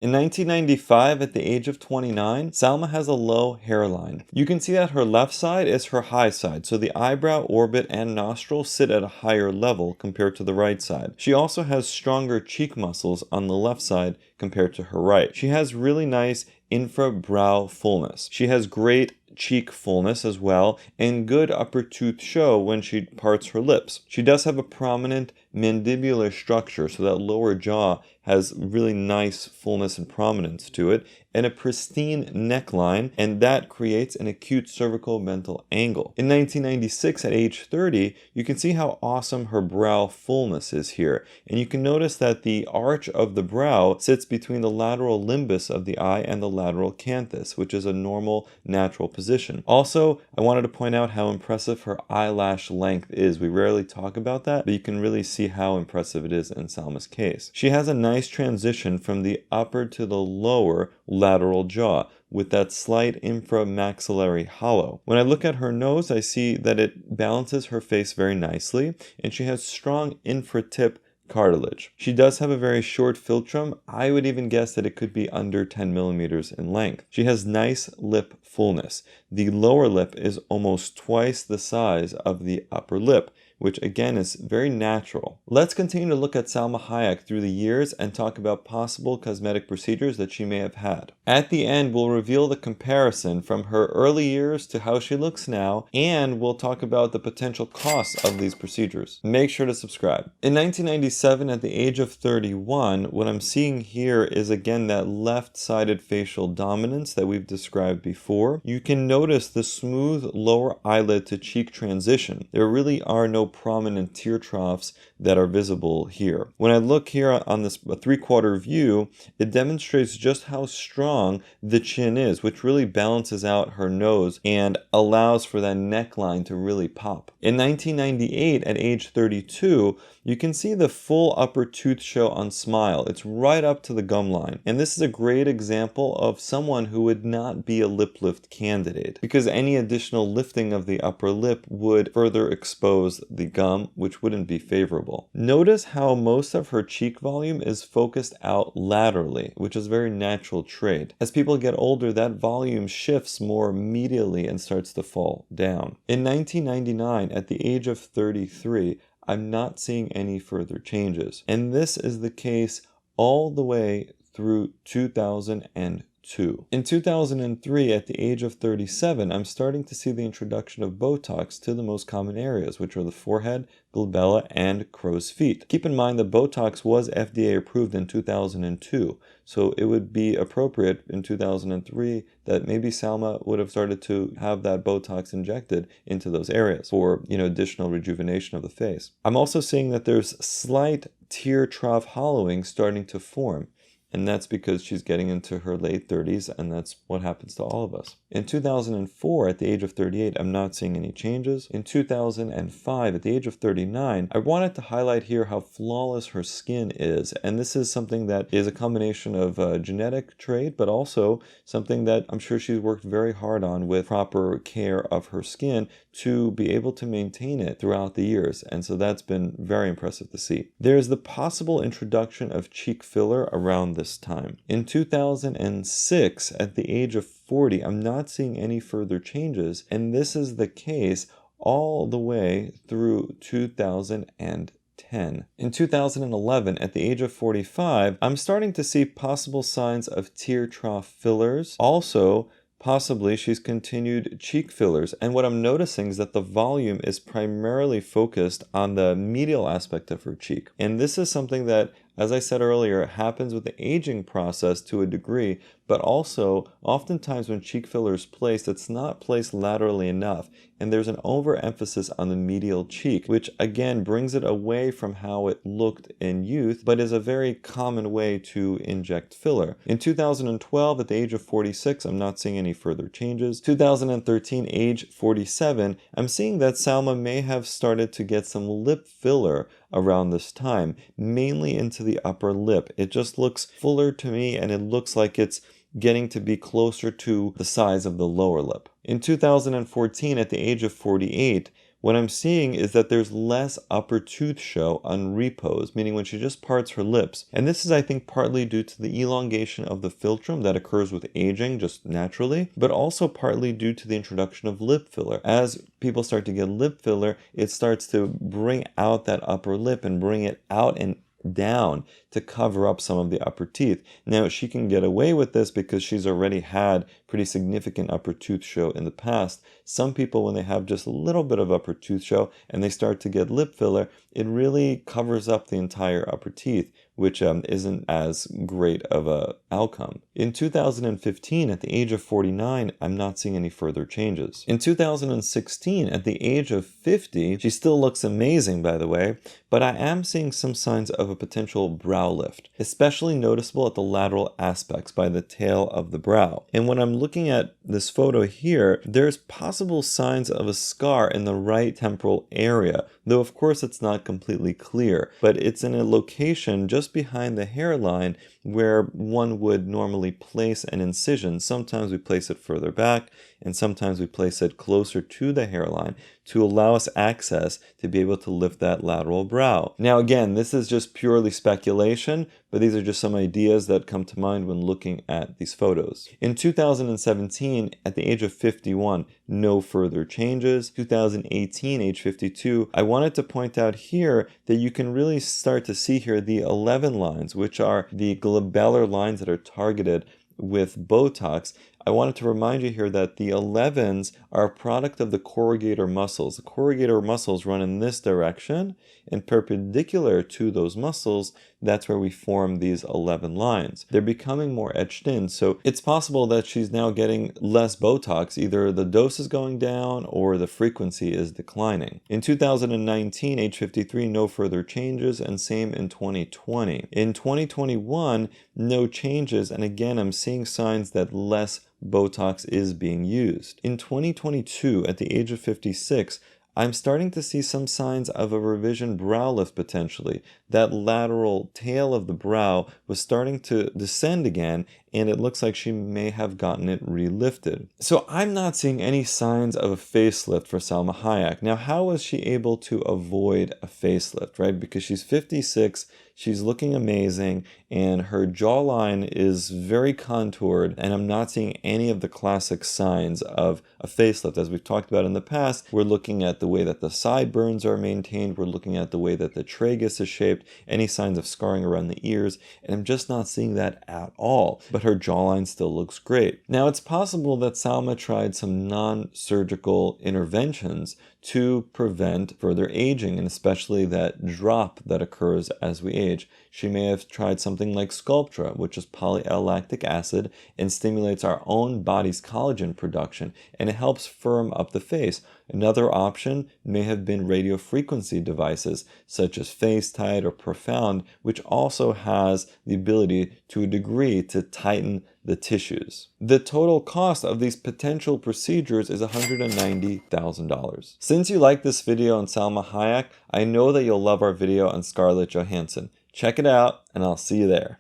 In 1995, at the age of 29, Salma has a low hairline. You can see that her left side is her high side, so the eyebrow, orbit, and nostril sit at a higher level compared to the right side. She also has stronger cheek muscles on the left side compared to her right. She has really nice infra-brow fullness. She has great cheek fullness as well, and good upper tooth show when she parts her lips. She does have a prominent mandibular structure, so that lower jaw has really nice fullness and prominence to it, and a pristine neckline, and that creates an acute cervical ventral angle. In 1996, at age 30, you can see how awesome her brow fullness is here, and you can notice that the arch of the brow sits between the lateral limbus of the eye and the lateral canthus, which is a normal, natural position. Also, I wanted to point out how impressive her eyelash length is. We rarely talk about that, but you can really see how impressive it is in Salma's case. She has a nice transition from the upper to the lower lateral jaw, with that slight inframaxillary hollow. When I look at her nose, I see that it balances her face very nicely, and she has strong infratip cartilage. She does have a very short philtrum. I would even guess that it could be under 10 millimeters in length. She has nice lip fullness. The lower lip is almost twice the size of the upper lip, which again is very natural. Let's continue to look at Salma Hayek through the years and talk about possible cosmetic procedures that she may have had. At the end, we'll reveal the comparison from her early years to how she looks now, and we'll talk about the potential costs of these procedures. Make sure to subscribe. In 1997, at the age of 31, what I'm seeing here is again that left-sided facial dominance that we've described before. You can notice the smooth lower eyelid to cheek transition. There really are no prominent tear troughs that are visible here. When I look here on this three-quarter view, it demonstrates just how strong the chin is, which really balances out her nose and allows for that neckline to really pop. In 1998, at age 32, you can see the full upper tooth show on Smile. It's right up to the gum line. And this is a great example of someone who would not be a lip lift candidate, because any additional lifting of the upper lip would further expose the gum, which wouldn't be favorable. Notice how most of her cheek volume is focused out laterally, which is a very natural trait. As people get older, that volume shifts more medially and starts to fall down. In 1999, at the age of 33, I'm not seeing any further changes. And this is the case all the way through 2002. In 2003, at the age of 37, I'm starting to see the introduction of Botox to the most common areas, which are the forehead, glabella, and crow's feet. Keep in mind that Botox was FDA approved in 2002, so it would be appropriate in 2003 that maybe Salma would have started to have that Botox injected into those areas for, additional rejuvenation of the face. I'm also seeing that there's slight tear trough hollowing starting to form. And that's because she's getting into her late 30s, and that's what happens to all of us. In 2004, at the age of 38, I'm not seeing any changes. In 2005, at the age of 39, I wanted to highlight here how flawless her skin is. And this is something that is a combination of a genetic trait, but also something that I'm sure she's worked very hard on with proper care of her skin to be able to maintain it throughout the years. And so that's been very impressive to see. There's the possible introduction of cheek filler around this time. In 2006, at the age of 40, I'm not seeing any further changes, and this is the case all the way through 2010. In 2011, at the age of 45, I'm starting to see possible signs of tear trough fillers. Also, possibly she's continued cheek fillers, and what I'm noticing is that the volume is primarily focused on the medial aspect of her cheek. And this is something that, as I said earlier, happens with the aging process to a degree, but also oftentimes when cheek filler is placed, it's not placed laterally enough, and there's an overemphasis on the medial cheek, which again brings it away from how it looked in youth, but is a very common way to inject filler. In 2012, at the age of 46, I'm not seeing any further changes. 2013, age 47, I'm seeing that Salma may have started to get some lip filler around this time, mainly into the upper lip. It just looks fuller to me, and it looks like it's getting to be closer to the size of the lower lip. In 2014, at the age of 48, what I'm seeing is that there's less upper tooth show on repose, meaning when she just parts her lips. And this is, I think, partly due to the elongation of the philtrum that occurs with aging just naturally, but also partly due to the introduction of lip filler. As people start to get lip filler, it starts to bring out that upper lip and bring it out and down to cover up some of the upper teeth. Now, she can get away with this because she's already had pretty significant upper tooth show in the past. Some people, when they have just a little bit of upper tooth show and they start to get lip filler, it really covers up the entire upper teeth, which isn't as great of a outcome. In 2015, at the age of 49, I'm not seeing any further changes. In 2016, at the age of 50, she still looks amazing, by the way, but I am seeing some signs of a potential brow lift, especially noticeable at the lateral aspects by the tail of the brow. And when I'm looking at this photo here, there's possible signs of a scar in the right temporal area, though of course it's not completely clear, but it's in a location just behind the hairline where one would normally place an incision. Sometimes we place it further back, and sometimes we place it closer to the hairline to allow us access to be able to lift that lateral brow. Now again, this is just purely speculation, but these are just some ideas that come to mind when looking at these photos. In 2017, at the age of 51, no further changes. 2018, age 52, I wanted to point out here that you can really start to see here the 11 lines, which are the glabellar lines that are targeted with Botox. I wanted to remind you here that the 11s are a product of the corrugator muscles. The corrugator muscles run in this direction, and perpendicular to those muscles, that's where we form these 11 lines. They're becoming more etched in, so it's possible that she's now getting less Botox. Either the dose is going down or the frequency is declining. In 2019, age 53, no further changes, and same in 2020. In 2021, no changes, and again, I'm seeing signs that less Botox is being used. In 2022, at the age of 56, I'm starting to see some signs of a revision brow lift potentially. That lateral tail of the brow was starting to descend again, and it looks like she may have gotten it relifted. So I'm not seeing any signs of a facelift for Salma Hayek. Now, how was she able to avoid a facelift, right? Because she's 56, she's looking amazing, and her jawline is very contoured, and I'm not seeing any of the classic signs of a facelift. As we've talked about in the past, we're looking at the way that the sideburns are maintained, we're looking at the way that the tragus is shaped, any signs of scarring around the ears, and I'm just not seeing that at all. But her jawline still looks great. Now, it's possible that Salma tried some non-surgical interventions to prevent further aging, and especially that drop that occurs as we age. She may have tried something like Sculptra, which is poly-L-lactic acid and stimulates our own body's collagen production, and it helps firm up the face. Another option may have been radiofrequency devices, such as FaceTite or Profound, which also has the ability to a degree to tighten the tissues. The total cost of these potential procedures is $190,000. Since you like this video on Salma Hayek, I know that you'll love our video on Scarlett Johansson. Check it out, and I'll see you there.